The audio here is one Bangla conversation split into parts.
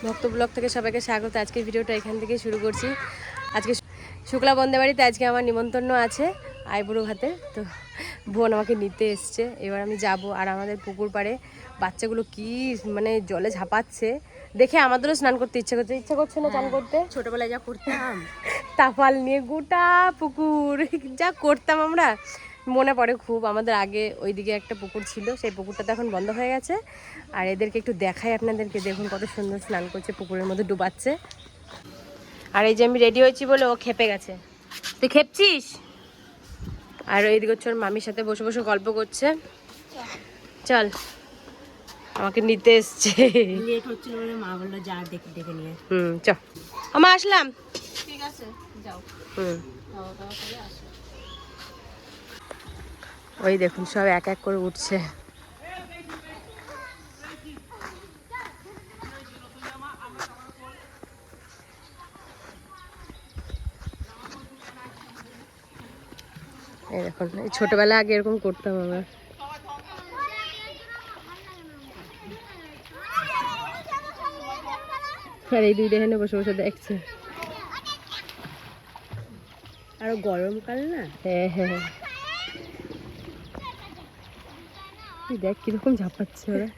ভক্ত ব্লগ থেকে সবাইকে স্বাগত। আজকের ভিডিওটা এখান থেকে শুরু করছি। আজকে শুক্লা বন্দে বাড়িতে আজকে আমার নিমন্ত্রণ আছে আইবুড়ো ভাতে। তো বোন আমাকে নিতে এসছে, এবার আমি যাব। আর আমাদের পুকুর পাড়ে বাচ্চাগুলো কি মানে জলে ঝাঁপাচ্ছে দেখে আমাদেরও স্নান করতে ইচ্ছা করছে না? স্নান করতে ছোটবেলায় যা করতাম, তাফাল নিয়ে গোটা পুকুর যা করতাম আমরা, মনে পড়ে খুব। আমাদের আগে ওইদিকে একটা পুকুর ছিল, সেই পুকুরটা তো এখন বন্ধ হয়ে গেছে। আর এদেরকে একটু দেখাই আপনাদেরকে, দেখুন কত সুন্দর স্নান করছে, পুকুরের মধ্যে ডুবাচ্ছে। আর এই যে আমি রেডি হয়েছি বলে ও খেপে গেছে। তুই খেপছিস? আর ওইদিকে হচ্ছে ওর মামির সাথে বসে বসে গল্প করছে। চল, আমাকে নিতে এসছে। লেট হচ্ছিল বলে মা বললো যা দেখে দেখে নিয়ে। চ আমার আসলাম। ঠিক আছে, যাও। ওই দেখুন সব এক এক করে উঠছে। এই দেখুন, এই ছোটবেলায় আগে এরকম করতাম আমরা। আর এই দুই দেখে বসে বসে দেখছে। আরো গরমকাল না? হ্যাঁ হ্যাঁ, দেখ কিরকম ঝাঁপাচ্ছে ওরা।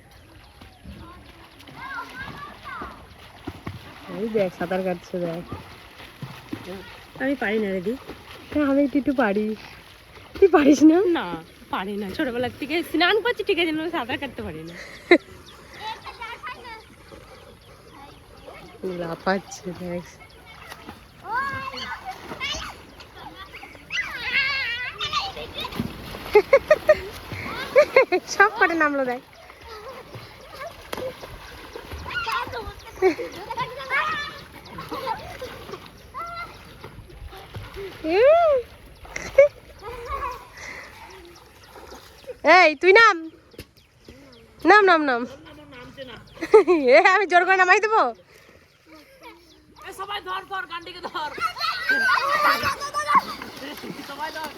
এই দেখ সাঁতার কাটছে, দেখ। আমি পারি না রেডি। হ্যাঁ, আমি একটু পারি, তুই পারিস না? না, পারি না। ছোটবেলার থেকে স্নান করছি ঠিক আছে, সাঁতার কাটতে পারি না। লাফাচ্ছে দেখ। সব করে নামলো দেখ। এই তুই নাম নাম নাম নাম। এ আমি জোর করে নামাই দেবো। সবাই ধর ধর, গান্ডিকে ধর। সবাই ধর।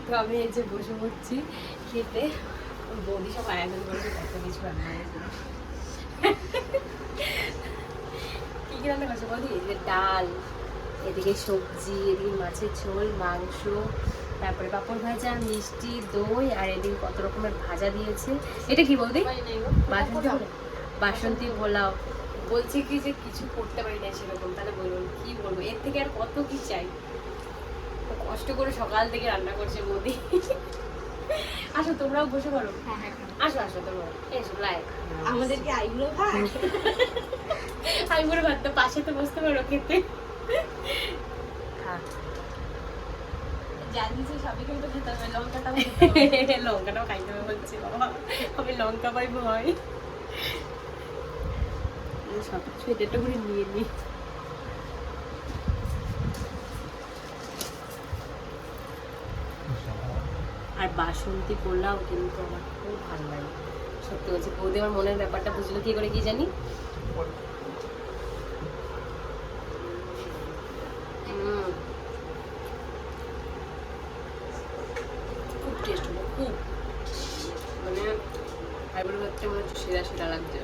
তো আমি এই যে বসে পড়ছি খেতে। বৌদি সব আয়োজন করেছে, কত কিছু রান্না হয়েছিল। কি কি রান্না করছে বৌদি? এদিকে ডাল, এদিকে সবজি, এদিকে মাছের ঝোল, মাংস, তারপরে পাঁপড় ভাজা, মিষ্টি, দই, আর এদিকে কত রকমের ভাজা দিয়েছে। এটা কি বৌদি? বাসন্তী পোলাও। বলছে কি যে কিছু করতে পারি না সেরকম, তাহলে বলুন কি বলবো, এর থেকে আর কত কি চাই। কষ্ট করে সকাল থেকে রান্না করছে বৌদি। আসো তোমরাও বসে পড়ো। আসো আসো তোমরা, এসো লাই। আমাদেরকে আইগুলো ভাত। আইবুড়ো ভাত তো পাশে তো বসতে পারো খেতে। জানিস সবই কিন্তু খেতে হবে, লঙ্কাটাও লঙ্কাটাও খাইতে হবে বলছে বাবা, আমি লঙ্কা পাই ভয়। সব কিছু এটা করে নিয়ে নি। আর বাসন্তী পোলাও কিন্তু আমার খুব ভালো লাগে, সত্যি বলছি। বৌদি আমার মনের ব্যাপারটা বুঝলো কি করে কি জানি। খুব টেস্ট হলো, খুব মানে আইবুড়ো ভাতটা মনে হচ্ছে সেরা সেরা লাগছে।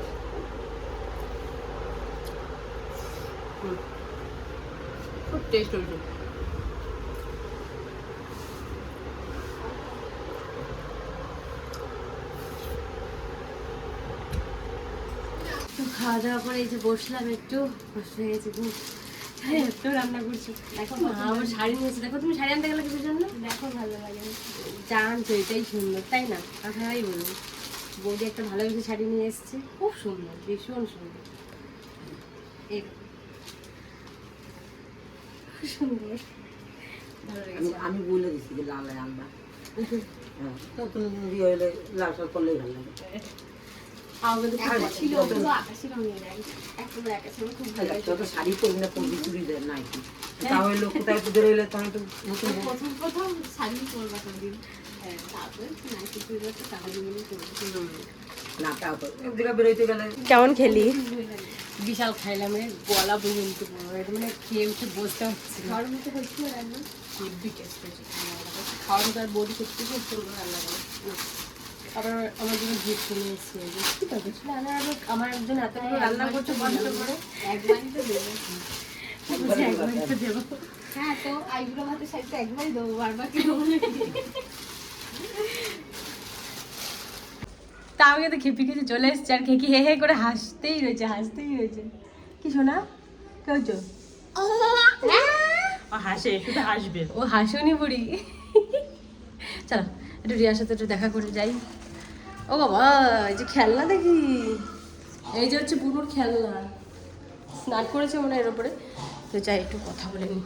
খুব টেস্ট হয়েছে। খাওয়া দাওয়া করে এই যে বসলাম, একটু কষ্ট হয়ে গেছে খুব। এত রান্না করছো। দেখো আমার শাড়ি নিয়েছে, দেখো তুমি শাড়ি আনতে গেলে কিছুর জন্য। দেখো ভালো লাগে জান তো এটাই সুন্দর, তাই না? কথাই বলবো, বৌদি একটা ভালোবেসে শাড়ি নিয়ে এসছে, খুব সুন্দর, ভীষণ সুন্দর। খুব সুন্দর, ভালো লেগেছে। আমি বলে দিচ্ছি যে লাল আনবা, তো তুমি হলে লাল শাল করলেই ভালো লাগে। শাড়ি পরবি না, পরবি চুড়িদার নাই তাহলে লোক কোথায় পুজো রইলে তখন তো প্রথম শাড়ি পরবা কোনদিন, তারপরে নাইটি চুড়িদারটা তাহলে মিলে করবো। না তাও তো এক জায়গায় বেরোইতে গেলে। কেমন খেলি? বিশাল খাইলাম রে, গলা বমি নিতে মানে খেয়ে উঠে বসতে হচ্ছে না। খাওয়ার মতো হচ্ছে রান্না। হেভি টেস্ট হয়েছে খাওয়ার মতো। আর বডি সত্যি খুব সুন্দর রান্না করে। আবার আমার জন্য গিফট নিয়ে এসেছে, বুঝতে পারছি না আমার একজন এত বড় রান্না করতে বন্ধ করে একবারই তো দেবো। বলছে একবারই তো দেবো। হ্যাঁ, তো আইবুড়ো ভাতের সাথে একবারই দেবো, বারবার কি দেবো? তা আমাকে তো খেপি খেতে চলে এসছে, আর খেকি হে হে করে হাসতেই রয়েছে। কি শোনা কেউ হাসে, শুধু হাসবে। ও হাসুনি বুড়ি। চলো একটু রিয়ার সাথে একটু দেখা করে যাই। ও বাবা, এই যে খেলনা দেখি, এই যে হচ্ছে বুনুর খেলনা। স্নান করেছে মনে হয় এর উপরে, তো চাই একটু কথা বলে নি।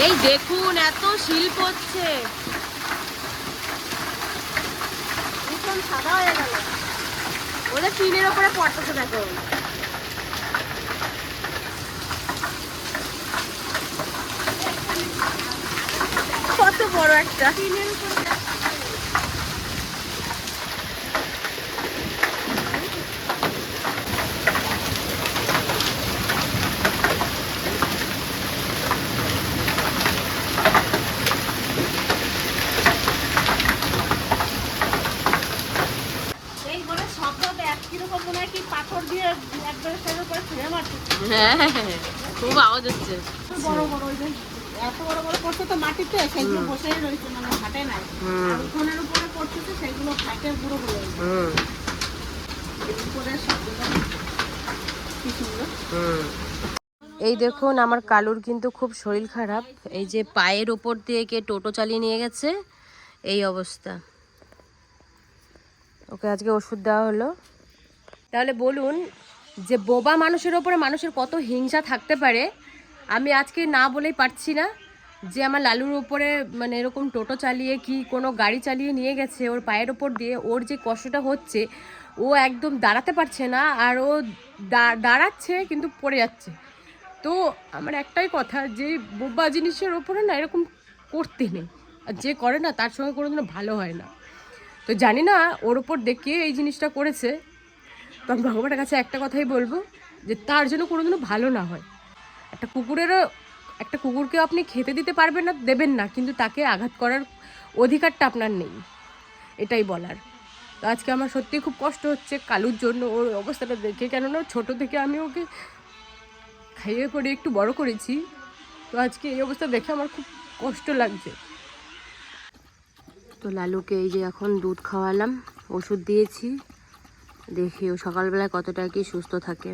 এই দেখুন এত শিল্প হচ্ছে, ভীষণ সাদা হয়ে গেল। ওদের টিনের ওপরে পড়তেছে দেখো। কত বড় একটা টিনের উপরে। এই বলে শব্দ একরকম মনে হয় কি পাথর দিয়ে একবারে সের উপরে ফিরে মারছে। হ্যাঁ, খুব আওয়াজ হচ্ছে। বড় বড় ওই যে এত বড় বড় করছে তো মাটিতে, সেগুলো বসেই রয়েছে, মানে হাঁটে নাই। আর উঠোনের উপরে করতেছে, সেগুলো ফাটে পুরো হয়ে গেছে। উপরের শব্দটা কি সুন্দর। এই দেখুন আমার কালুর কিন্তু খুব শরীর খারাপ। এই যে পায়ের ওপর দিয়ে কে টোটো চালিয়ে নিয়ে গেছে, এই অবস্থা। ওকে আজকে ওষুধ দেওয়া হলো। তাহলে বলুন যে বোবা মানুষের ওপরে মানুষের কত হিংসা থাকতে পারে। আমি আজকে না বলেই পারছি না যে আমার লালুর ওপরে মানে এরকম টোটো চালিয়ে কি কোনো গাড়ি চালিয়ে নিয়ে গেছে ওর পায়ের ওপর দিয়ে, ওর যে কষ্টটা হচ্ছে, ও একদম দাঁড়াতে পারছে না, আর ও দাঁড়াচ্ছে কিন্তু পড়ে যাচ্ছে। তো আমার একটাই কথা, যে বোবা জিনিসের ওপরে না এরকম করতে নেই, আর যে করে না তার সঙ্গে কোনোদিনও ভালো হয় না। তো জানি না ওর ওপর দেখিয়ে এই জিনিসটা করেছে, তো আমি ভগবানের কাছে একটা কথাই বলবো, যে তার জন্য কোনোদিনও ভালো না হয়। একটা কুকুরকেও আপনি খেতে দিতে পারবেন না, দেবেন না, কিন্তু তাকে আঘাত করার অধিকারটা আপনার নেই, এটাই বলার। তো আজকে আমার সত্যিই খুব কষ্ট হচ্ছে কালুর জন্য, ওর অবস্থাটা দেখে। কেননা ছোটো থেকে আমি ওকে খাইয়ে পড়ে একটু বড় করেছি, তো আজকে এই অবস্থা দেখে আমার খুব কষ্ট লাগছে। তো লালুকে এই যে এখন দুধ খাওয়ালাম, ওষুধ দিয়েছি, দেখি ও সকালবেলায় কতটা কি সুস্থ থাকে।